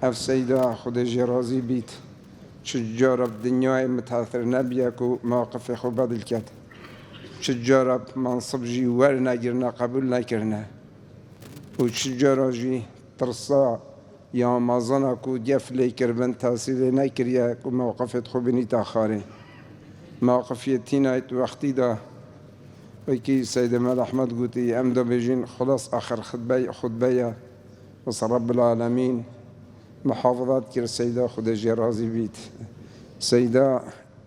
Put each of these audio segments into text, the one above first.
اف سيدا خود جرازي بيت شجارة بدنياي متاثر نبيك ومواقف خو بدل كت شجارة منصب جي ورنا جرنا قبول نكرنا وشجارة جي ترصا يا مازنك وديف ليكر بن تاثير نكريا ومواقف خو بني تاخاري مواقف يتينايت وقتي دا وكي سيد مال أحمد قوتي أمدا بيجين خلاص آخر خطبية وصل رب العالمين محافظات كير سيدة خد جرازي بيت سيدة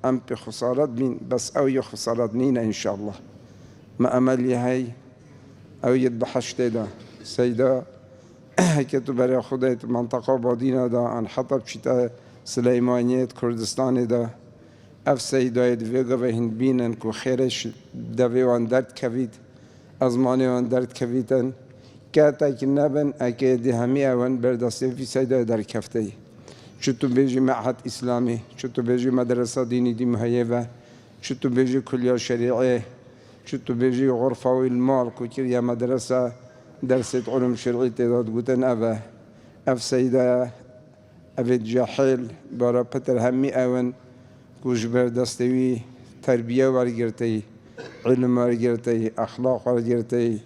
أم بخسارات مين بس أو يخسارات نينا إن شاء الله ما أملي هاي أو يدبحش دا سيدة كتو بري خدت منطقة بادينا دا أن حطب شتا سليمانيت كردستان دا اف سيداي دوغا وهن بينن كو خيرش دوي وان درد كويت ازماني وان درد كويتن كاتا كنابن اكيد همي اوان بردسته في سيداي در كفتي شتو بيجي معهد اسلامي شتو بيجي مدرسة ديني دي مهيبة شتو بيجي كلية شريعية شتو بيجي غرفة والمال كو كريا مدرسة درسة علوم شرعية تداد قوتن اف سيداي افيد جاحيل بارا بتر همي اوان کوش بردستوی تربیه ورگرتی علم ورگرتی اخلاق ورگرتی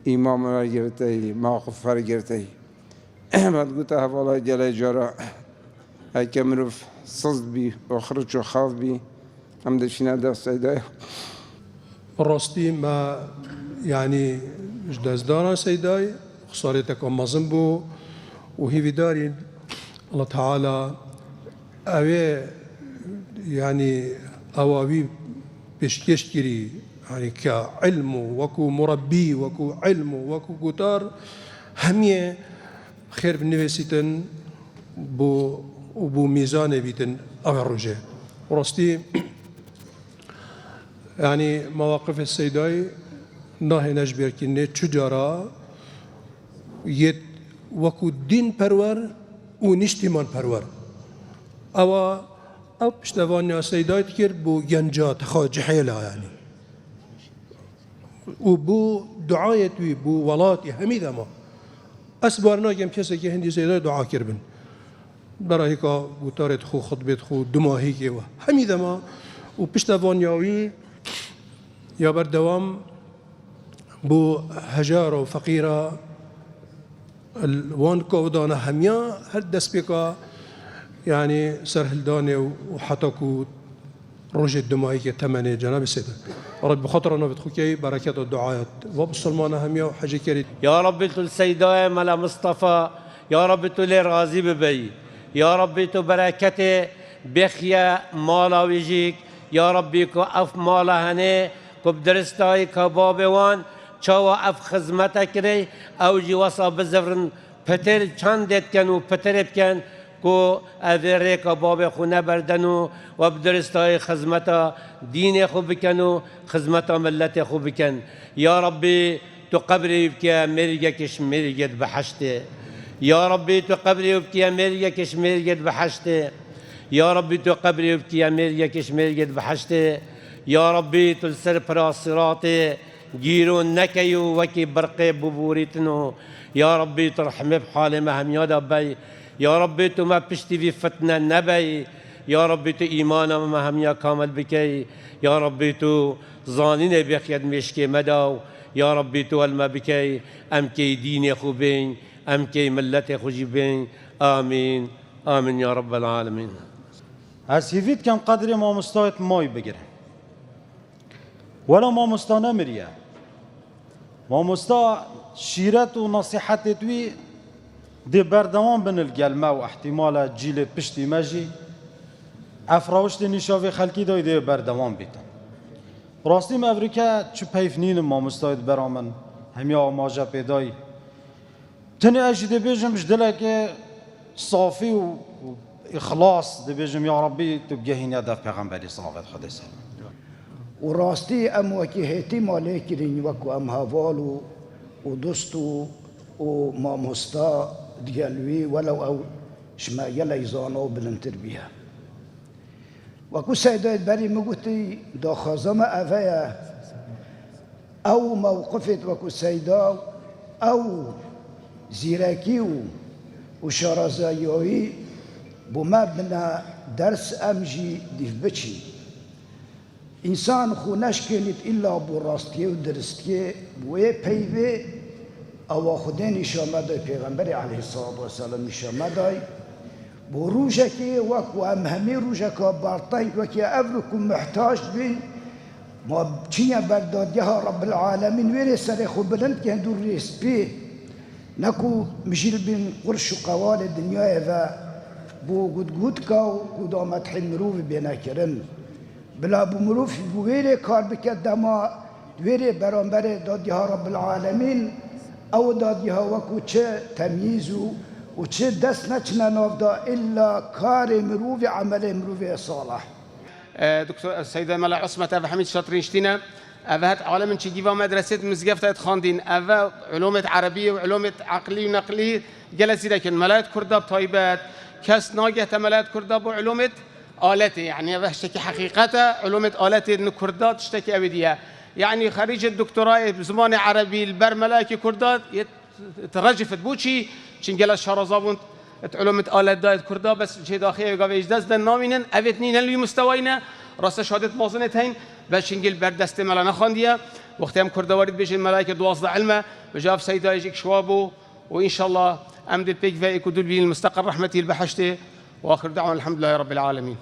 ایمان ورگرتی موقف ورگرتی بعد گوت حوالا جلای جارا هکه مروف صد بی و خرج و خاف بی هم دشینه دست سیده راستی ما يعني جدازدانا سيداي خسارتك أمازن بو وهي دارين الله تعالى أوي يعني أواوي بشكشكري يعني كعلم وكو مربي وكو علم وكو قطار همية خير بالنفسيتن بو ميزان بيتن أو الرجاء ورستي يعني مواقف السيداي ناهي نجبر كنه تجارة يد وكو دين پرور و نشتمان پرور او پشتوانی سیدای کرد بو گنجات خواج حیلا يعني و بو دعایت وی بو ولاتی همیده ما اسبارنا کم کسی که هندی سیدای دعا کربن برای که گوتارت خو خطبت خو دماهی که و همیده ما و پشتوانیاوی یا بردوام بو هجار و فقیره الوان كودانا هميا هل دسبيكا يعني سرهلداني وحتكو روج الدمائي كتمني جناب السيد رب بخاطرنا بتخوكي بركات الدعاءات وبسلمان هميا وحاجة كريم يا رب تل سيداي ملا مصطفى يا رب تل راضي ببي يا رب تو بركته بخيا مالا ويجيك يا ربي كو اف مالا هني كو بدرستاي كبابوان چاوا اف خدمت کری او جی واسا بزرن پتر چند دت کنو پتر بکن کو اوره کا باب خونه بردنو و بدرستای خدمت دین خوب بکنو خدمت ملت خوب بکن یا ربی تو قبری بکیا مرگه کش مرگت بحشته یا ربی تو قبری بکیا مرگه کش مرگت بحشته یا ربی تو قبری بکیا مرگه کش مرگت بحشته یا ربی تو سر پراسرات گیرون نکیو وکی برقی ببوریتنو یا ربی ترحم بحال ما هم یاد بی یا ربی تو ما پشتی بی فتنه نبی یا ربی تو ایمان ما هم یا کامل بکی یا ربی تو زانین بخید مشکی مداو یا ربی تو الما بکی ام کی دین خوبین ام کی ملت خوشی بین آمین آمین یا رب العالمین هسیفید کم قدر ما مستایت مای بگیره ولا ما مستانه مریه ما مستا شيرت ونصيحتي توي دي بردوان بن القلمة واحتمال جيلة بشتي ماجي افراوشت نشافي خلقي داي دي بردوان بيتا راستي ما افريكا چو پيفنين ما مستايد برامن هميا ماجا بيداي تني اجي دي بيجم جدلك صافي واخلاص دي بيجم يا ربي تبقى هنا دا پیغمبري صلى الله عليه وسلم وراستی ام وکی هیتی مالی کرین وکو ام هوالو و دوستو و ما مستا دیالوی ولو او شما یلی زانو بلنتر بيها وكو سيدات بري مقوتي دا خازم أفايا أو موقفت وكو سيدا أو زيراكيو وشارزاییایی بوما بنا درس امجی دیف بچی انسان خو نشکنید الا بو راستیه و درستیه بوی پیوه او خدا نشامده پیغمبر علیه الصلاة والسلام نشامده بو روژه که وکو هم همه روژه که بارتنگ وکی افرکو محتاج بین ما چیه بردادیه ها رب العالمین ویره سر خو بلند که هندو ریس بی نکو مجیل بین قرش و قوال دنیای و بو گود که و قدامت حل مروف بینا کرن بلا بو مروف بو ویره کار بکد دما ویره برانبر دادیه ها رب العالمین او دادیه ها وکو چه تمییزو و چه دست نچنه نافدا الا کار مروف عمل مروف صالح دكتور السيدة ملا عصمة أبا حميد شاطرين شتينا أبا هات عالم شجيفا مدرسة مزقفة خاندين أبا علوم عربية وعلوم عقلية ونقلية جلسي لكن ملايات كرداب طيبات كاس ناجة ملايات كرداب وعلوم آلات يعني أبا اشتكي حقيقة علوم آلات إن كردات تشتكي أبديها يعني خريج الدكتوراه بزمان عربي البرملاكي كردات ترجفت بوشي شنجلا شارزابون علومت آلات دايت كردا بس شيء داخلي يقابل إجداز دن نامينن أبتنين اللي مستوينا راست شهادة مازنت هين بس شنجل بردست ملانا خاندية وقتهم كردا وارد بيجي الملائكة دوازده علمه بجاف سيدا يجيك شوابه وإن شاء الله أمدت بيك فيك ودول بين المستقر رحمتي البحشته وآخر دعوة الحمد لله رب العالمين.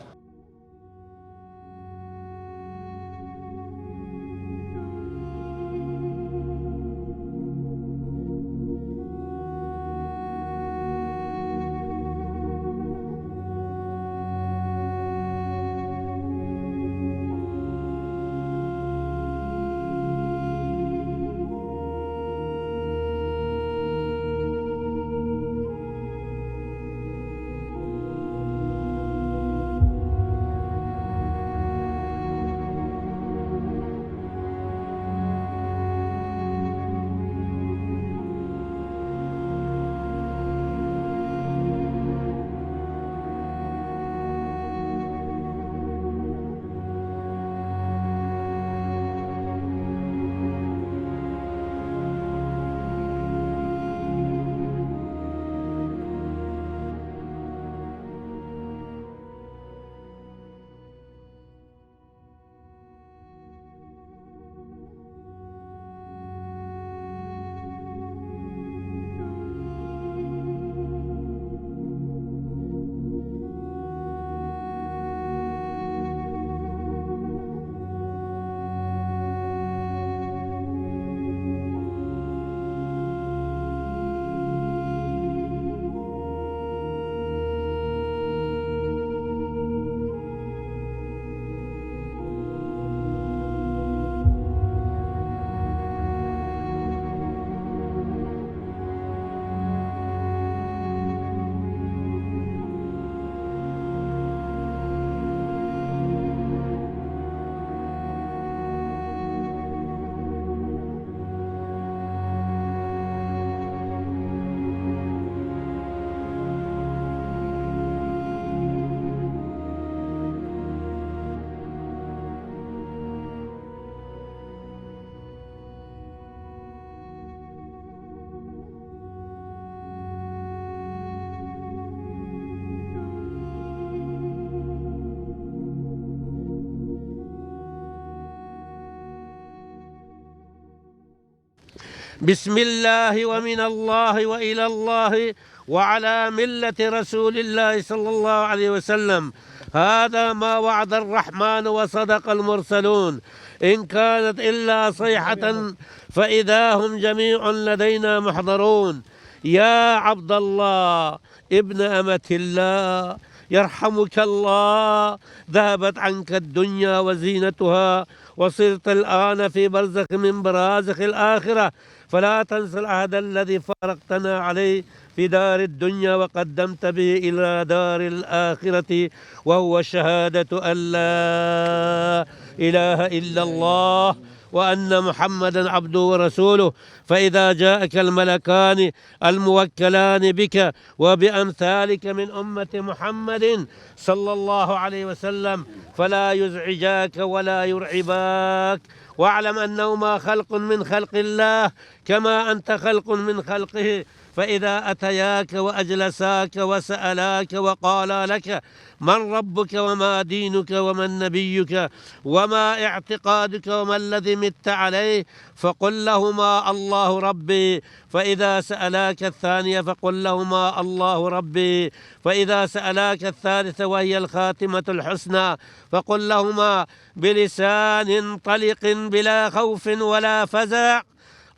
بسم الله ومن الله وإلى الله وعلى ملة رسول الله صلى الله عليه وسلم. هذا ما وعد الرحمن وصدق المرسلون. إن كانت إلا صيحة فإذا هم جميع لدينا محضرون. يا عبد الله ابن أمة الله يرحمك الله، ذهبت عنك الدنيا وزينتها وصرت الآن في برزخ من برازخ الآخرة، فلا تنس العهد الذي فرقتنا عليه في دار الدنيا وقدمت به إلى دار الآخرة، وهو شهادة أن لا إله إلا الله وأن محمدا عبده ورسوله. فإذا جاءك الملكان الموكلان بك وبأمثالك من أمة محمد صلى الله عليه وسلم فلا يزعجاك ولا يرعباك، واعلم أنهما خلق من خلق الله كما أنت خلق من خلقه، فإذا أتياك وأجلساك وسألاك وقالا لك من ربك وما دينك ومن نبيك وما اعتقادك وما الذي مت عليه فقل لهما الله ربي. فإذا سألاك الثانية فقل لهما الله ربي. فإذا سألاك الثالثة وهي الخاتمة الحسنى فقل لهما بلسان طلق بلا خوف ولا فزع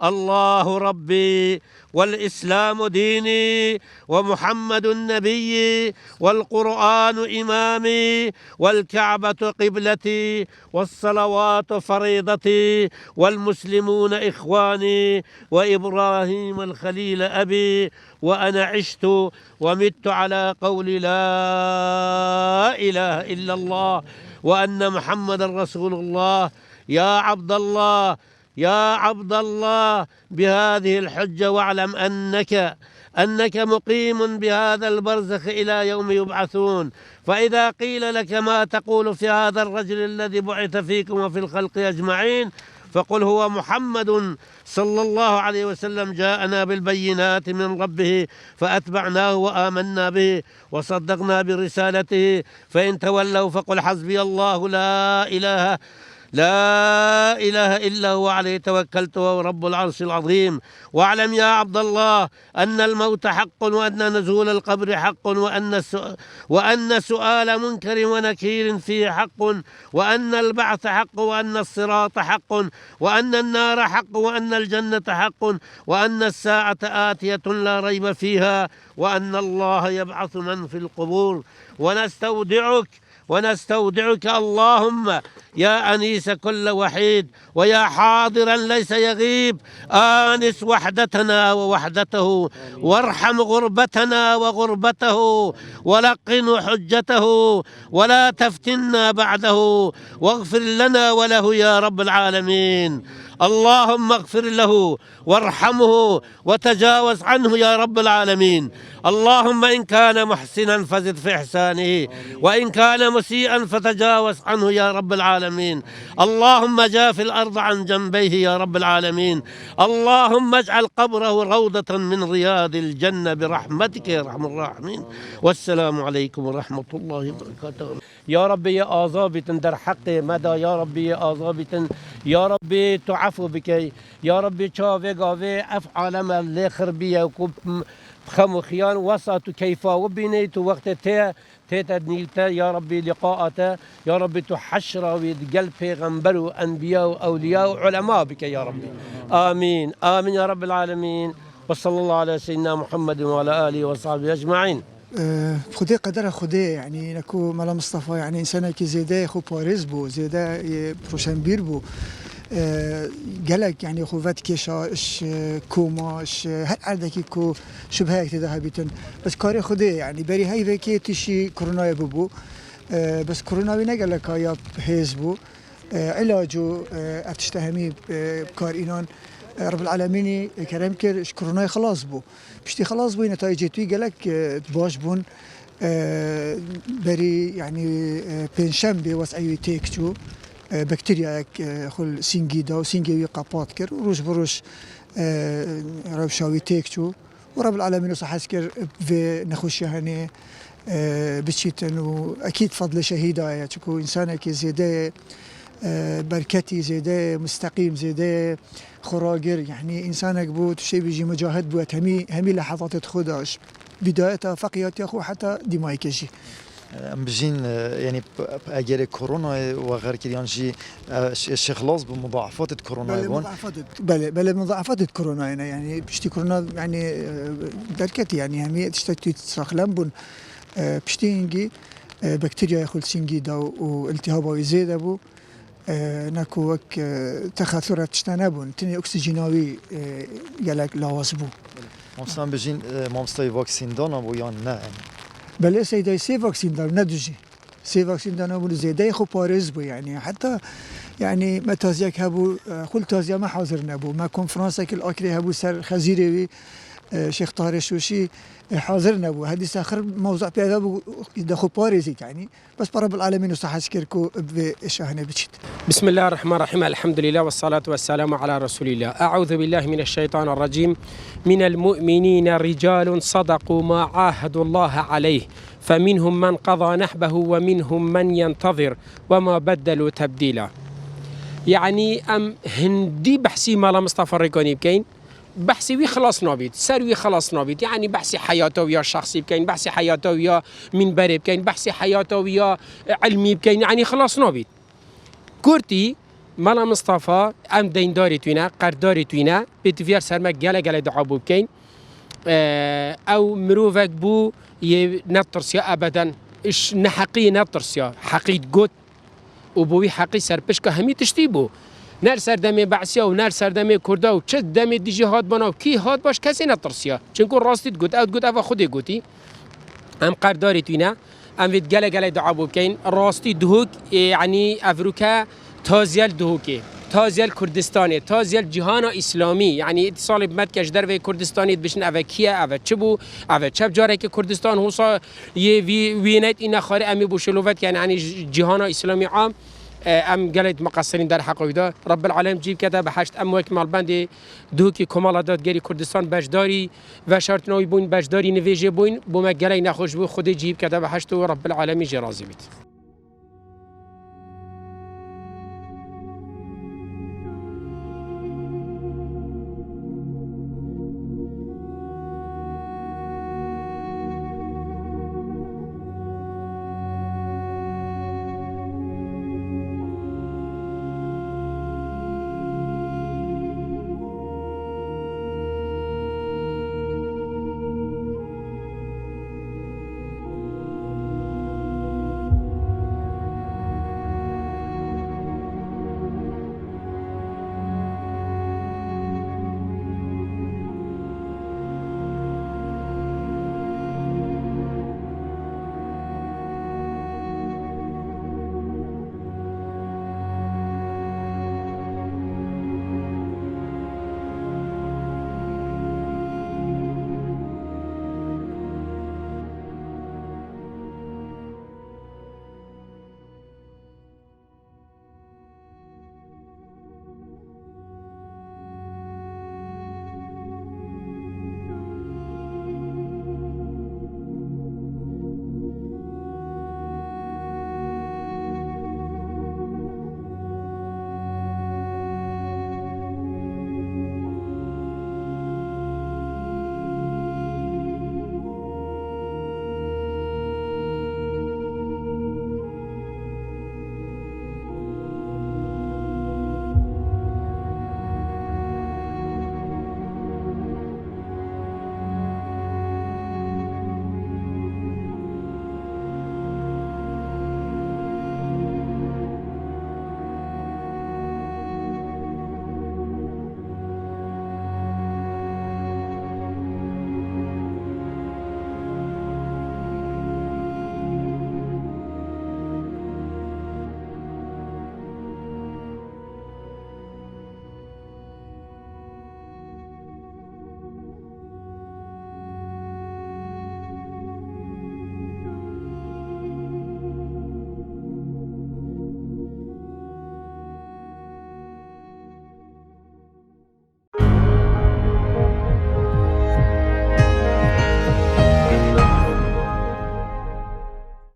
الله ربي والإسلام ديني ومحمد نبيي والقرآن إمامي والكعبة قبلتي والصلوات فريضتي والمسلمون إخواني وإبراهيم الخليل أبي وأنا عشت ومت على قول لا إله إلا الله وأن محمد رسول الله. يا عبد الله يا عبد الله بهذه الحجة واعلم أنك مقيم بهذا البرزخ إلى يوم يبعثون. فإذا قيل لك ما تقول في هذا الرجل الذي بعث فيكم وفي الخلق أجمعين فقل هو محمد صلى الله عليه وسلم جاءنا بالبينات من ربه فأتبعناه وآمنا به وصدقنا برسالته فإن تولوا فقل حسبي الله لا إله إلا هو عليه توكلت وهو رب العرش العظيم. واعلم يا عبد الله أن الموت حق وأن نزول القبر حق وأن سؤال منكر ونكير فيه حق وأن البعث حق وأن الصراط حق وأن النار حق وأن الجنة حق وأن الساعة آتية لا ريب فيها وأن الله يبعث من في القبور. ونستودعك اللهم يا أنيس كل وحيد ويا حاضرا ليس يغيب آنس وحدتنا ووحدته وارحم غربتنا وغربته ولقن حجته ولا تفتنا بعده واغفر لنا وله يا رب العالمين. اللهم اغفر له وارحمه وتجاوز عنه يا رب العالمين. اللهم إن كان محسنا فزد في إحسانه وإن كان مسيئا فتجاوز عنه يا رب العالمين. اللهم جاف الأرض عن جنبيه يا رب العالمين. اللهم اجعل قبره روضة من رياض الجنة برحمتك يا أرحم الراحمين. والسلام عليكم ورحمة الله وبركاته. يا ربي يا آزابتن در حق مدى يا ربي يا آزابتن يا ربي تعفو بك يا ربي چاوه گاوه اف عالم اللي خربية وكب خم خيان وسط كيفا وبينيت وقت تدنيلتا يا ربي لقاءته يا ربي تحشر ويدقل پیغمبر وأنبياء وأولياء وعلماء بك يا ربي. آمين آمين يا رب العالمين. وصلى الله على سيدنا محمد وعلى آله وصحبه أجمعين. خدي قدر خدي يعني نكو ملا مصطفى يعني إنسان كي زيدا خو باريس بو زيدا بروشنبير بو قالك يعني خوفات كيشا اش كوما اش هل عندك كو شبهه كده بيتن بس كاري خدي يعني بري هاي فيكي تشي كورونا بو بس كورونا بينا قالك يا حزبو علاجه افتشتهمي بكار إنان رب العالمين كرم كر كورونا خلاص بو بشتي خلاص بو نتائجتي قالك باش بون بري يعني بنشنبه وسعي تيكتو بكتيريا خل سينجيدا وسينجي قابات كر وروش بروش روشاوي تيكتو ورب العالمين صحاس كر في نخوش هني بتشيتن واكيد فضل شهيدا يعني تكون انسانك زياده بركتي زياده مستقيم زياده خراجر يعني انسانك بود شيء بيجي مجاهد بود همي لحظات تخداش بدايتها فقيات يا اخو حتى ديمايك شيء ام بجين يعني اگر كورونا وغير كده يعني شي خلاص بمضاعفات كورونا يبون بله مضاعفات كورونا يعني بشتي كورونا يعني دركتي يعني همي تشتكي تسخلم بون بشتي انجي بكتيريا ياخذ سينجيدا والتهاب ويزيد ابو ناكو وك تخاثرات تشتنبون تني اكسجيناوي يالك لاواسبو ممسان بجين ممستاي فاكسين دانا بو يان نه بله سيداي سي فاكسين دار ندوجي سي فاكسين دانا بو زيداي خو باريس بو يعني حتى يعني ما تازيك هبو كل تازيا ما حاضر نبو ما كونفرنسك الاخري هبو سر خزيري شيخ طارق شوشي حاضر نبو هذه ساخر موضوع بهذا دخو باريزي يعني بس برب العالمين وصحة شكركو بشاهنة بتشت. بسم الله الرحمن الرحيم الحمد لله والصلاة والسلام على رسول الله. أعوذ بالله من الشيطان الرجيم. من المؤمنين رجال صدقوا ما عاهدوا الله عليه فمنهم من قضى نحبه ومنهم من ينتظر وما بدلوا تبديلا. يعني أم هندي بحسي مالا مصطفى الريكوني بكين بحثي وي خلاص نابيد سروي خلاص نابيد يعني بحثي حياته ويا شخصي بكين بحثي حياته ويا منبري بكين بحثي حياته ويا علمي بكين يعني خلاص نابيد كورتي مالا مصطفى ام دينداري توينا قرداري توينا بتفير سرمك جالا دعابو بكين او مروفك بو نطرسيا ابدا اش نحقي نطرسيا حقيت قوت وبوي حقي سربشكا همي تشتيبو نر سردمه بعثیا و نر سردمه کردا و چه دم دیجی هات بنا و کی هات باش کسی نترسیا چونکو راستید گوت اوت گوت اوا خودی گوتی ام قرداری توینا ام وید گله دعابو بکین راستی دهوک یعنی افریقا تازیل دهوکی تازیل کردستانی تازیل جهان اسلامی یعنی اتصال بمدکش در و کردستانی بشن اوا کیه اوا چبو اوا چپ جاره که کردستان هوسا یه وینت اینا خاره امی بوشلوفت یعنی جهان اسلامی عام ام قالت مقصرين در حقوقه رب العالمين جيب كذا بحشت اموك مال بندي دوكي كمالات گری كردستان بجداري و شرط نوي بون بجداري نويجي بون بوما قالي نخوش بو خود جيب كذا بحشت رب العالمين جي راضي بيت.